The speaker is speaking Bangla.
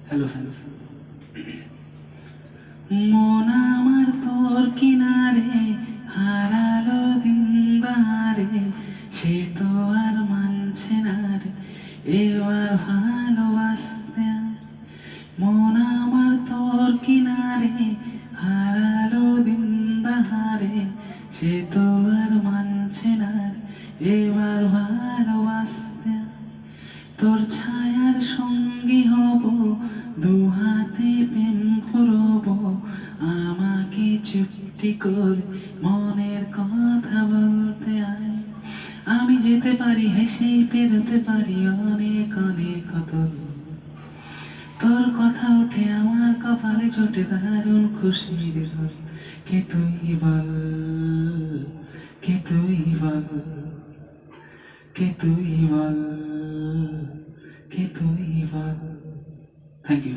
হ্যালো ফ্রেন্ডস, মন আমার তোর কিনারে হারালো দিন বাহারে, সে তো আর মানছে না রে এবার ভালোবাসতে। মন আমার তোর কিনারে হারালো দিন বাহারে, সে তো আর মানছে না রে এবার ভালোবাসতে। তোর ছায়ার সঙ্গী হব, দু হাতে প্রেম করব, আমাকে চুপটি করে মনের কথা বলতে আয়। আমি যেতে পারি হেসেই পেরোতে পারি অনেক অনেক কত দূর। তোর কথা উঠে আমার কপালে চোটে দারুণ খুশির ঘর। কে তুই বল, কে তুই বল, কে তুই বল, কে তুই বল। Thank you.